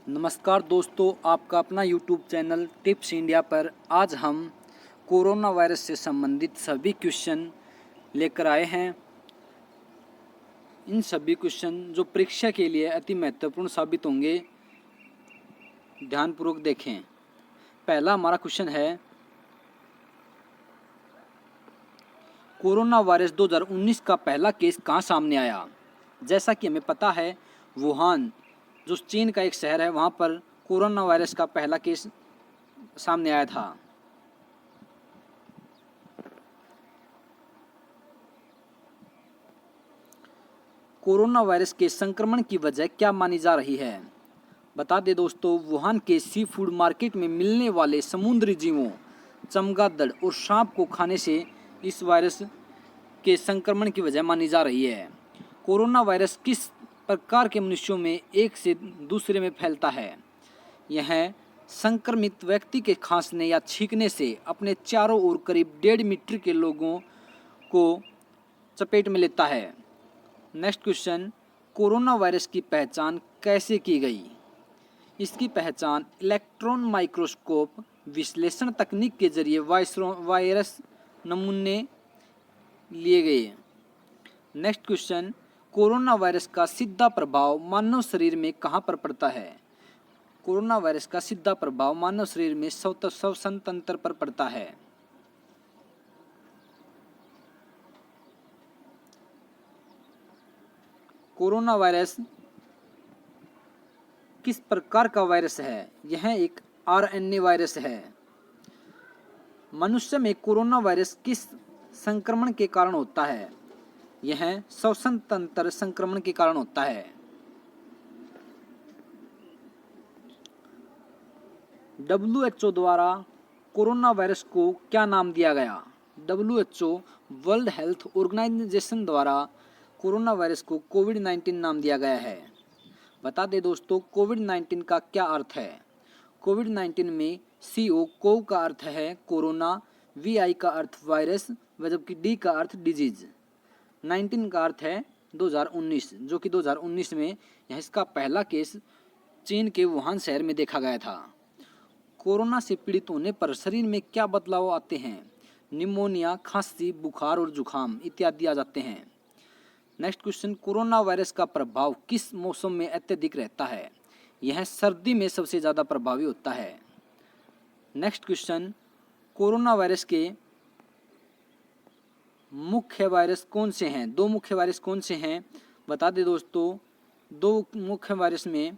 नमस्कार दोस्तों, आपका अपना यूट्यूब चैनल टिप्स इंडिया पर आज हम कोरोना वायरस से संबंधित सभी क्वेश्चन लेकर आए हैं। इन सभी क्वेश्चन जो परीक्षा के लिए अति महत्वपूर्ण साबित होंगे, ध्यानपूर्वक देखें। पहला हमारा क्वेश्चन है, कोरोना वायरस 2019 का पहला केस कहाँ सामने आया? जैसा कि हमें पता है, वुहान जो चीन का एक शहर है, वहाँ पर कोरोना वायरस का पहला केस सामने आया था। कोरोना वायरस के संक्रमण की वजह क्या मानी जा रही है? बता दें दोस्तों, वुहान के सी फूड मार्केट में मिलने वाले समुद्री जीवों, चमगादड़ और सांप को खाने से इस वायरस के संक्रमण की वजह मानी जा रही है। कोरोना वायरस किस प्रकार के मनुष्यों में एक से दूसरे में फैलता है? यह संक्रमित व्यक्ति के खांसने या छींकने से अपने चारों ओर करीब 1.5 मीटर के लोगों को चपेट में लेता है। नेक्स्ट क्वेश्चन, कोरोना वायरस की पहचान कैसे की गई? इसकी पहचान इलेक्ट्रॉन माइक्रोस्कोप विश्लेषण तकनीक के जरिए वायरस नमूने लिए गए। नेक्स्ट क्वेश्चन, कोरोना वायरस का सीधा प्रभाव मानव शरीर में कहाँ पर पड़ता है? कोरोना वायरस का सीधा प्रभाव मानव शरीर में श्वसन तंत्र पर पड़ता है। कोरोना वायरस किस प्रकार का वायरस है? यह एक आरएनए वायरस है। मनुष्य में कोरोना वायरस किस संक्रमण के कारण होता है? यह श्वसन तंत्र संक्रमण के कारण होता है। WHO द्वारा कोरोना वायरस को क्या नाम दिया गया? WHO वर्ल्ड हेल्थ ऑर्गेनाइजेशन द्वारा कोरोना वायरस को कोविड-19 नाम दिया गया है। बता दें दोस्तों, कोविड-19 का क्या अर्थ है? कोविड-19 में कोव का अर्थ है कोरोना, VI का अर्थ वायरस, जबकि D का अर्थ डिजीज, 19 का अर्थ है 2019, जो कि 2019 में इसका पहला केस चीन के वुहान शहर में देखा गया था। कोरोना से पीड़ित होने पर शरीर में क्या बदलाव आते हैं? निमोनिया, खांसी, बुखार और जुखाम इत्यादि आ जाते हैं। नेक्स्ट क्वेश्चन, कोरोना वायरस का प्रभाव किस मौसम में अत्यधिक रहता है? यह सर्दी में सबसे ज़्यादा प्रभावी होता है। नेक्स्ट क्वेश्चन, कोरोना वायरस के मुख्य वायरस कौन से हैं? दो मुख्य वायरस कौन से हैं? बता दें दोस्तों, दो मुख्य वायरस में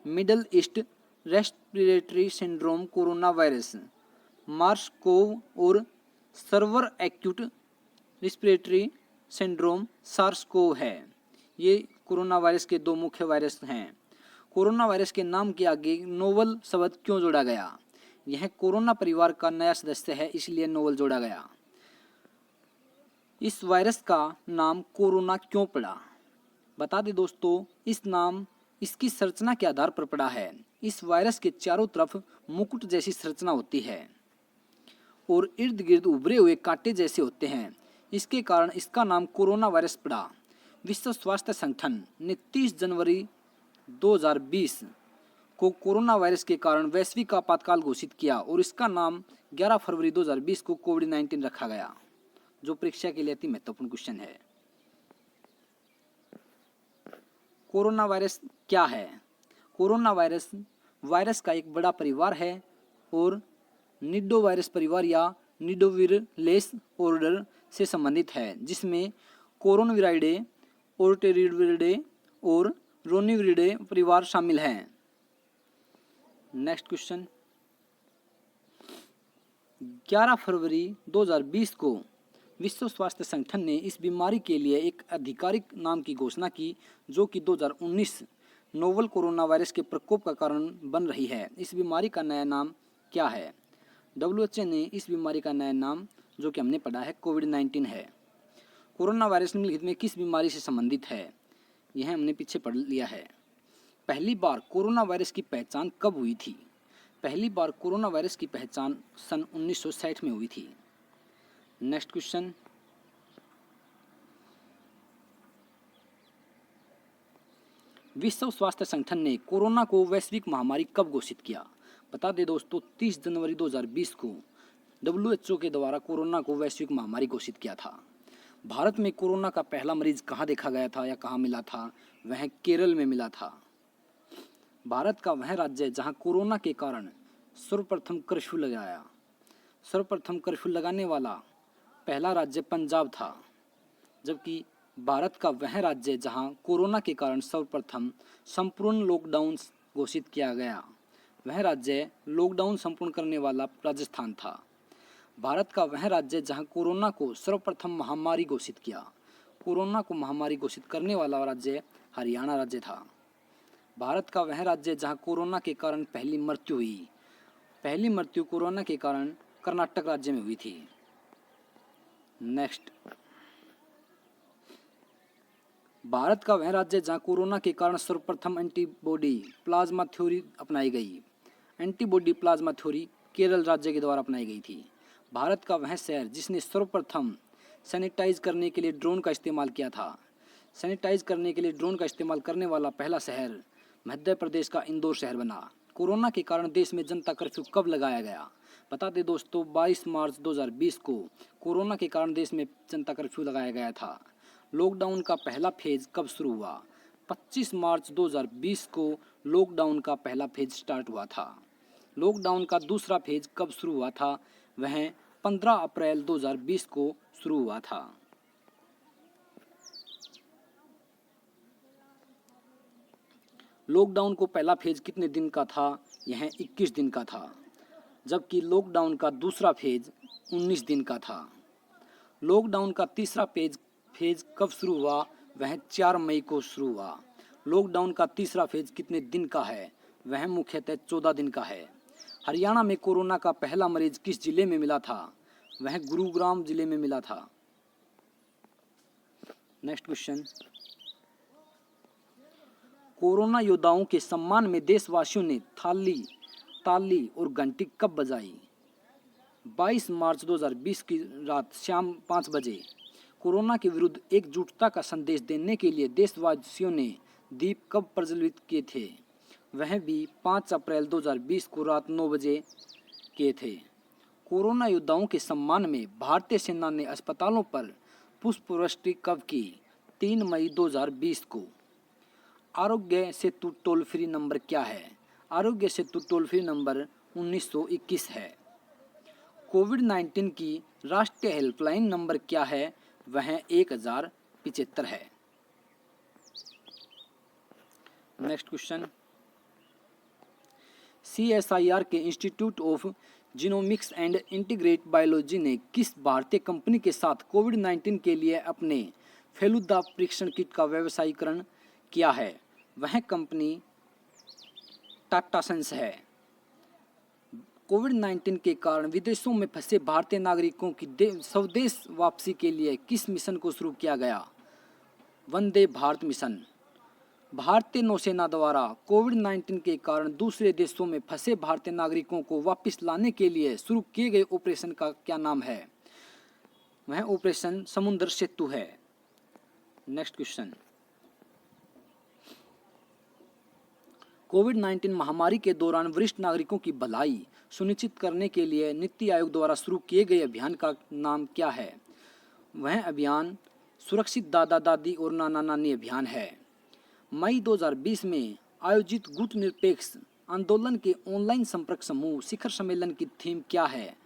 Middle East respiratory syndrome corona virus, MERS CoV, और severe acute respiratory syndrome SARS CoV है। ये कोरोना वायरस के दो मुख्य वायरस हैं। कोरोना वायरस के नाम के आगे नोवल शब्द क्यों जोड़ा गया? यह कोरोना परिवार का नया सदस्य है, इसलिए नोवल जोड़ा गया। इस वायरस का नाम कोरोना क्यों पड़ा? बता दें दोस्तों, इस नाम इसकी संरचना के आधार पर पड़ा है। इस वायरस के चारों तरफ मुकुट जैसी संरचना होती है और इर्द गिर्द उभरे हुए कांटे जैसे होते हैं। इसके कारण इसका नाम कोरोना वायरस पड़ा। विश्व स्वास्थ्य संगठन ने 30 जनवरी 2020 को कोरोना वायरस के कारण वैश्विक आपातकाल घोषित किया और इसका नाम 11 फरवरी 2020 को कोविड-19 रखा गया, जो परीक्षा के लिए अति महत्वपूर्ण क्वेश्चन है। कोरोना वायरस क्या है? कोरोना वायरस वायरस का एक बड़ा परिवार है और निडोवायरस परिवार या निडोविरलेस ऑर्डर से संबंधित है, जिसमें कोरोनविराइडे, ओर्टेरिडे और रोनिविरिडे परिवार शामिल हैं। नेक्स्ट क्वेश्चन, 11 फरवरी 2020 को विश्व स्वास्थ्य संगठन ने इस बीमारी के लिए एक आधिकारिक नाम की घोषणा की, जो कि 2019 नोवल कोरोना वायरस के प्रकोप का कारण बन रही है। इस बीमारी का नया नाम क्या है? WHO ने इस बीमारी का नया नाम, जो कि हमने पढ़ा है, कोविड-19 है। कोरोना वायरस निम्नलिखित में किस बीमारी से संबंधित है? यह हमने पीछे पढ़ लिया है। पहली बार कोरोना वायरस की पहचान कब हुई थी? पहली बार कोरोना वायरस की पहचान सन 1960 में हुई थी। नेक्स्ट क्वेश्चन, विश्व स्वास्थ्य संगठन ने कोरोना को वैश्विक महामारी कब घोषित किया? बता दें दोस्तों, 30 जनवरी 2020 को WHO के द्वारा कोरोना को वैश्विक महामारी घोषित किया था। भारत में कोरोना का पहला मरीज कहाँ देखा गया था या कहाँ मिला था? वह केरल में मिला था। भारत का वह राज्य जहाँ कोरोना के कारण सर्वप्रथम कर्फ्यू लगाया। सर्वप्रथम कर्फ्यू लगाने वाला पहला राज्य पंजाब था, जबकि भारत का वह राज्य जहां कोरोना के कारण सर्वप्रथम संपूर्ण लॉकडाउन घोषित किया गया, वह राज्य लॉकडाउन संपूर्ण करने वाला राजस्थान था। भारत का वह राज्य जहां कोरोना को सर्वप्रथम महामारी घोषित किया, कोरोना को महामारी घोषित करने वाला राज्य हरियाणा राज्य था। भारत का वह राज्य जहां कोरोना के कारण पहली मृत्यु हुई, पहली मृत्यु कोरोना के कारण कर्नाटक राज्य में हुई थी। नेक्स्ट, भारत का वह राज्य जहां कोरोना के कारण सर्वप्रथम एंटीबॉडी प्लाज्मा थ्योरी अपनाई गई। एंटीबॉडी प्लाज्मा थ्योरी केरल राज्य के द्वारा अपनाई गई थी। भारत का वह शहर जिसने सर्वप्रथम सैनिटाइज करने के लिए ड्रोन का इस्तेमाल किया था। सैनिटाइज करने के लिए ड्रोन का इस्तेमाल करने वाला पहला शहर मध्य प्रदेश का इंदौर शहर बना। कोरोना के कारण देश में जनता कर्फ्यू कब लगाया गया? बता दें दोस्तों, 22 मार्च 2020 को कोरोना के कारण देश में जनता कर्फ्यू लगाया गया था। लॉकडाउन का पहला फेज कब शुरू हुआ? 25 मार्च 2020 को लॉकडाउन का पहला फेज स्टार्ट हुआ था। लॉकडाउन का दूसरा फेज कब शुरू हुआ था? वह 15 अप्रैल 2020 को शुरू हुआ था। लॉकडाउन को पहला फेज कितने दिन का था? यह 21 दिन का था, जबकि लॉकडाउन का दूसरा फेज 19 दिन का था। लॉकडाउन का तीसरा फेज कब शुरू हुआ? वह 4 मई को शुरू हुआ। लॉकडाउन का तीसरा फेज कितने दिन का है? वह मुख्यतः 14 दिन का है। हरियाणा में कोरोना का पहला मरीज किस जिले में मिला था? वह गुरुग्राम जिले में मिला था। नेक्स्ट क्वेश्चन, कोरोना योद्धाओं के सम्मान में देशवासियों ने ताली और घंटी कब बजाई? 22 मार्च 2020 की रात शाम 5 बजे कोरोना के विरुद्ध एकजुटता का संदेश देने के लिए देशवासियों ने दीप कब प्रज्वलित किए थे? वह भी 5 अप्रैल 2020 को रात 9 बजे किए थे। कोरोना योद्धाओं के सम्मान में भारतीय सेना ने अस्पतालों पर पुष्पवृष्टि कब की? 3 मई 2020 को। Aarogya Setu toll free number क्या है? Aarogya Setu toll free number 1921 है। कोविड-19 की राष्ट्रीय हेल्पलाइन नंबर क्या है? वह 1075 है। नेक्स्ट क्वेश्चन, CSIR के institute of genomics and integrate biology ने किस भारतीय कंपनी के साथ कोविड-19 के लिए अपने फेलुदा परीक्षण किट का व्यवसायीकरण किया है? वह कंपनी टाटा सन्स है। कोविड-19 के कारण विदेशों में फंसे भारतीय नागरिकों की स्वदेश वापसी के लिए किस मिशन को शुरू किया गया? वंदे भारत मिशन। भारतीय नौसेना द्वारा कोविड-19 के कारण दूसरे देशों में फंसे भारतीय नागरिकों को वापस लाने के लिए शुरू किए गए ऑपरेशन का क्या नाम है? वह ऑपरेशन समुद्र सेतु है। नेक्स्ट क्वेश्चन, कोविड-19 महामारी के दौरान वरिष्ठ नागरिकों की भलाई सुनिश्चित करने के लिए नीति आयोग द्वारा शुरू किए गए अभियान का नाम क्या है? वह अभियान सुरक्षित दादा दादी और नाना नानी अभियान है। मई 2020 में आयोजित गुटनिरपेक्ष आंदोलन के ऑनलाइन संपर्क समूह शिखर सम्मेलन की थीम क्या है?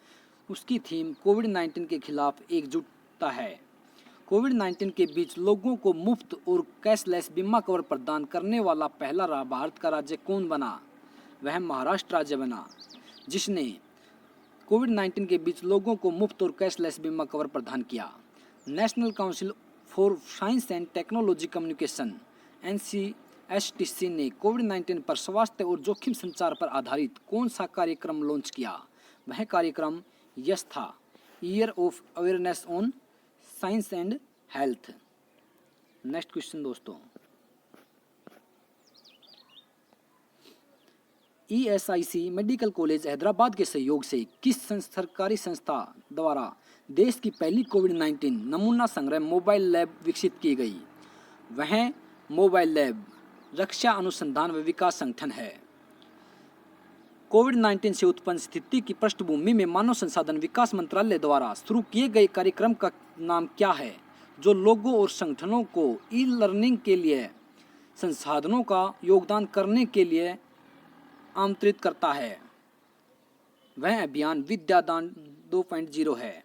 उसकी थीम कोविड-19 के खिलाफ एकजुटता है। कोविड-19 के बीच लोगों को मुफ्त और कैशलेस बीमा कवर प्रदान करने वाला पहला भारत का राज्य कौन बना? वह महाराष्ट्र राज्य बना, जिसने कोविड-19 के बीच लोगों को मुफ्त और कैशलेस बीमा कवर प्रदान किया। National council for science and technology communication NCSTC ने कोविड-19 पर स्वास्थ्य और जोखिम संचार पर आधारित कौन सा कार्यक्रम लॉन्च किया? वह कार्यक्रम यस था, year of awareness on science and health. Next question दोस्तों, ESIC मेडिकल कॉलेज हैदराबाद के सहयोग से किस सरकारी संस्था द्वारा देश की पहली कोविड-19 नमूना संग्रह मोबाइल लैब विकसित की गई? वह मोबाइल लैब रक्षा अनुसंधान व विकास संगठन है। कोविड-19 से उत्पन्न स्थिति की पृष्ठभूमि में मानव संसाधन विकास मंत्रालय द्वारा शुरू किए गए कार्यक्रम का नाम क्या है, जो लोगों और संगठनों को ई लर्निंग के लिए संसाधनों का योगदान करने के लिए आमंत्रित करता है? वह अभियान विद्यादान 2.0 है।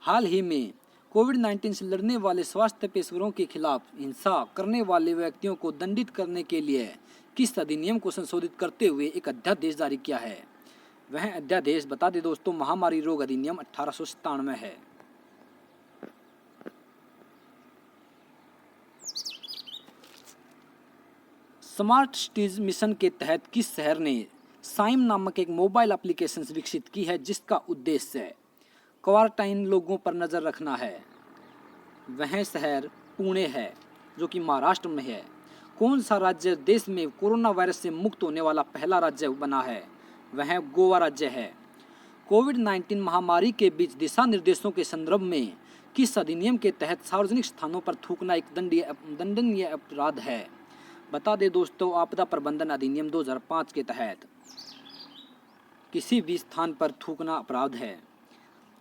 हाल ही में कोविड-19 से लड़ने वाले स्वास्थ्य पेशेवरों के खिलाफ हिंसा करने वाले व्यक्तियों को दंडित करने के लिए किस अधिनियम को संशोधित करते हुए एक अध्यादेश जारी किया है? वह अध्यादेश बता दें दोस्तों, महामारी रोग अधिनियम 1897 है। स्मार्ट सिटीज मिशन के तहत किस शहर ने साइम नामक एक मोबाइल एप्लीकेशन विकसित की है, जिसका उद्देश्य क्वारंटाइन लोगों पर नज़र रखना है? वह शहर पुणे है, जो कि महाराष्ट्र में है। कौन सा राज्य देश में कोरोना वायरस से मुक्त होने वाला पहला राज्य बना है? वह गोवा राज्य है। कोविड-19 महामारी के बीच दिशा निर्देशों के संदर्भ में किस अधिनियम के तहत सार्वजनिक स्थानों पर थूकना एक दंडनीय अपराध है? बता दें दोस्तों, आपदा प्रबंधन अधिनियम 2005 के तहत किसी भी स्थान पर थूकना अपराध है।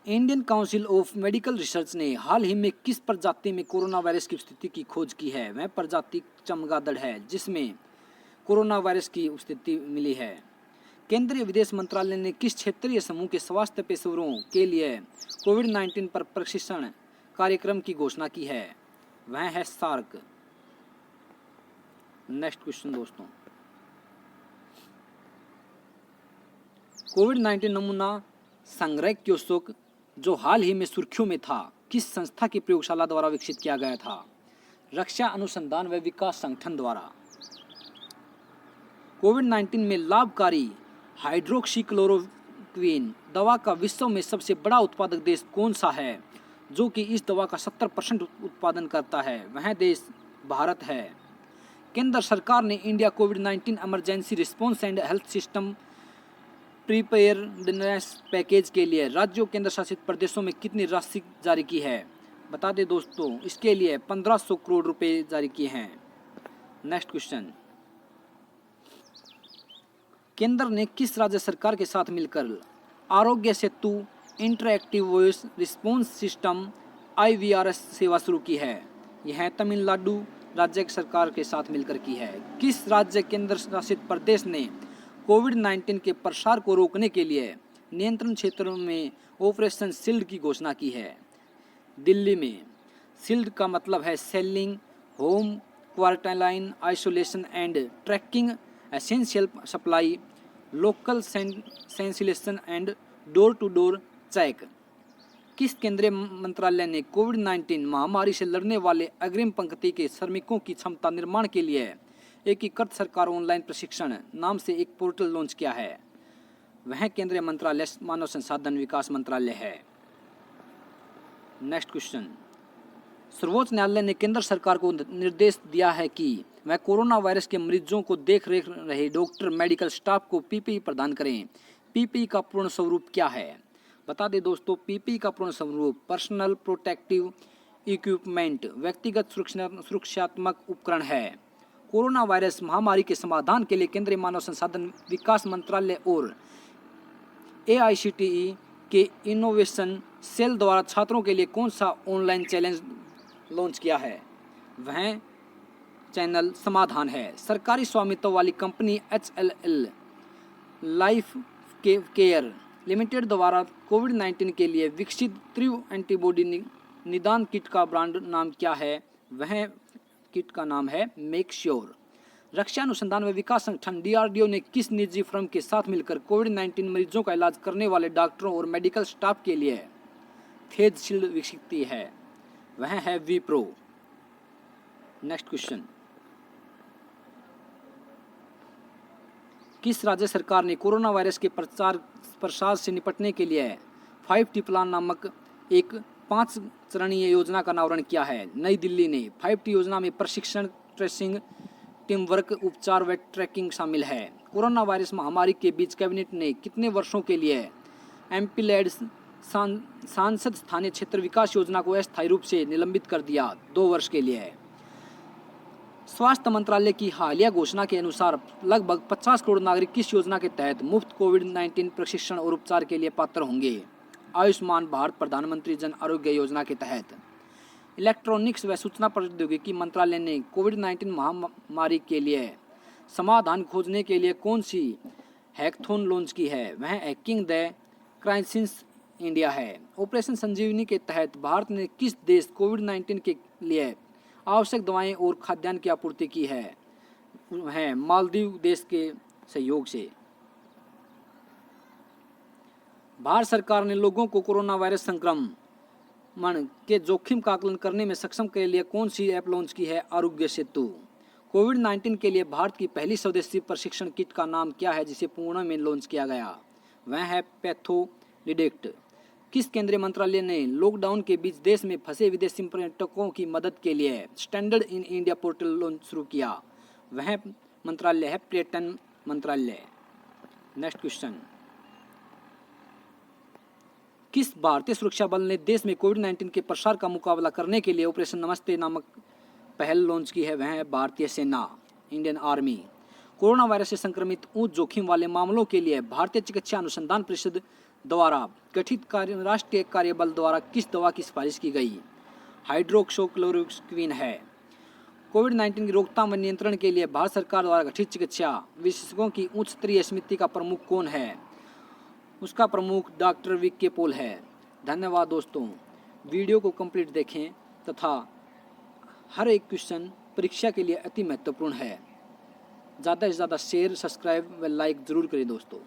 Indian council of medical research ने हाल ही में किस प्रजाति में कोरोना वायरस की स्थिति की खोज की है? वह प्रजाति चमगादड़ है, जिसमें कोरोना वायरस की स्थिति मिली है। केंद्रीय विदेश मंत्रालय ने किस क्षेत्रीय समूह के स्वास्थ्य पेशेवरों के लिए कोविड-19 पर प्रशिक्षण कार्यक्रम की घोषणा की है? वह है सार्क। नेक्स्ट क्वेश्चन दोस्तों, कोविड-19 नमूना संग्रह क्योसक जो हाल ही में सुर्खियों में था, किस संस्था की प्रयोगशाला द्वारा विकसित किया गया था? रक्षा अनुसंधान व विकास संगठन द्वारा। कोविड-19 में लाभकारी हाइड्रोक्सीक्लोरोक्विन दवा का विश्व में सबसे बड़ा उत्पादक देश कौन सा है, जो कि इस दवा का 70% उत्पादन करता है? वह देश भारत है। केंद्र सरकार ने India covid emergency response and health system preparedness package के लिए राज्यों केंद्र शासित प्रदेशों में कितनी राशि जारी की है? बता दें दोस्तों, इसके लिए 1500 करोड़ रुपए जारी किए हैं। नेक्स्ट क्वेश्चन, केंद्र ने किस राज्य सरकार के साथ मिलकर Aarogya Setu interactive voice response system IVRS सेवा शुरू की है? यह तमिलनाडु राज्य सरकार के साथ मिलकर की है। किस राज्य केंद्र शासित प्रदेश ने कोविड-19 के प्रसार को रोकने के लिए नियंत्रण क्षेत्रों में ऑपरेशन शील्ड की घोषणा की है? दिल्ली में। शील्ड का मतलब है sealing, home quarantine, isolation and tracking, essential supply, local sanitisation and door to door check. किस केंद्रीय मंत्रालय ने कोविड-19 महामारी से लड़ने वाले अग्रिम पंक्ति के श्रमिकों की क्षमता निर्माण के लिए एकीकृत सरकार ऑनलाइन प्रशिक्षण नाम से एक पोर्टल लॉन्च किया है? वह केंद्रीय मंत्रालय मानव संसाधन विकास मंत्रालय है। नेक्स्ट क्वेश्चन, सर्वोच्च न्यायालय ने केंद्र सरकार को निर्देश दिया है कि वह कोरोना वायरस के मरीजों को देख रेख रहे डॉक्टर मेडिकल स्टाफ को PPE प्रदान करें। PPE का पूर्ण स्वरूप क्या है? बता दें दोस्तों, PPE का पूर्ण स्वरूप पर्सनल प्रोटेक्टिव इक्विपमेंट व्यक्तिगत सुरक्षात्मक उपकरण है। कोरोना वायरस महामारी के समाधान के लिए केंद्रीय मानव संसाधन विकास मंत्रालय और AICTE के इनोवेशन सेल द्वारा छात्रों के लिए कौन सा ऑनलाइन चैलेंज लॉन्च किया है? वह चैनल समाधान है। सरकारी स्वामित्व वाली company HLL life care limited द्वारा कोविड-19 के लिए विकसित तीव्र एंटीबॉडी निदान किट का ब्रांड नाम क्या है? वह किट का नाम है मेक श्योर। रक्षा अनुसंधान व विकास संगठन DRDO ने किस निजी फर्म के साथ मिलकर कोविड-19 मरीजों का इलाज करने वाले डॉक्टरों और मेडिकल स्टाफ के लिए फेस शील्ड विकसित की है? वह है विप्रो। नेक्स्ट क्वेश्चन, किस राज्य सरकार ने कोरोना वायरस के प्रसार से निपटने के लिए 5T प्लान नामक एक 5 चरणीय योजना का अनावरण किया है? नई दिल्ली ने। 5T योजना में प्रशिक्षण, ट्रेसिंग, टीम वर्क, उपचार व ट्रैकिंग शामिल है। कोरोना वायरस महामारी के बीच कैबिनेट ने कितने वर्षों के लिए MP-led सांसद स्थानीय क्षेत्र विकास योजना को अस्थायी रूप से निलंबित कर दिया? 2 वर्ष के लिए। स्वास्थ्य मंत्रालय की हालिया घोषणा के अनुसार लगभग 50 करोड़ नागरिक किस योजना के तहत मुफ्त कोविड-19 प्रशिक्षण और उपचार के लिए पात्र होंगे? आयुष्मान भारत प्रधानमंत्री जन आरोग्य योजना के तहत। इलेक्ट्रॉनिक्स व सूचना प्रौद्योगिकी मंत्रालय ने कोविड-19 महामारी के लिए समाधान खोजने के लिए कौन सी हैकथॉन लॉन्च की है? वह हैकिंग द क्राइसिस इंडिया है। ऑपरेशन संजीवनी के तहत भारत ने किस देश कोविड-19 के लिए आवश्यक दवाएं और खाद्यान्न की आपूर्ति की है मालदीव देश के सहयोग से। भारत सरकार ने लोगों को कोरोना वायरस संक्रमण के जोखिम का आकलन करने में सक्षम के लिए कौन सी ऐप लॉन्च की है? आरोग्य सेतु। कोविड-19 के लिए भारत की पहली स्वदेशी प्रशिक्षण किट का नाम क्या है जिसे पुणे में लॉन्च किया गया? वह है पैथोलिडिक्ट। किस केंद्रीय मंत्रालय ने लॉकडाउन के बीच देश में फंसे विदेशी पर्यटकों की मदद के लिए standard in India portal launch शुरू किया? वह मंत्रालय है पर्यटन मंत्रालय। नेक्स्ट क्वेश्चन, किस भारतीय सुरक्षा बल ने देश में कोविड-19 के प्रसार का मुकाबला करने के लिए ऑपरेशन नमस्ते नामक पहल लॉन्च की है? वह है भारतीय सेना, इंडियन आर्मी। कोरोना वायरस से संक्रमित उच्च जोखिम वाले मामलों के लिए भारतीय चिकित्सा अनुसंधान परिषद द्वारा गठित राष्ट्रीय कार्यबल द्वारा किस दवा की सिफारिश की गई? हाइड्रोक्सीक्लोरोक्विन है। कोविड-19 की रोकथाम व नियंत्रण के लिए भारत सरकार द्वारा गठित चिकित्सा विशेषज्ञों की उच्च स्तरीय समिति का प्रमुख कौन है? उसका प्रमुख डॉक्टर वी.के. पॉल है। धन्यवाद दोस्तों, वीडियो को कंप्लीट देखें तथा हर एक क्वेश्चन परीक्षा के लिए अति महत्वपूर्ण है। ज़्यादा से ज़्यादा शेयर, सब्सक्राइब व लाइक ज़रूर करें दोस्तों।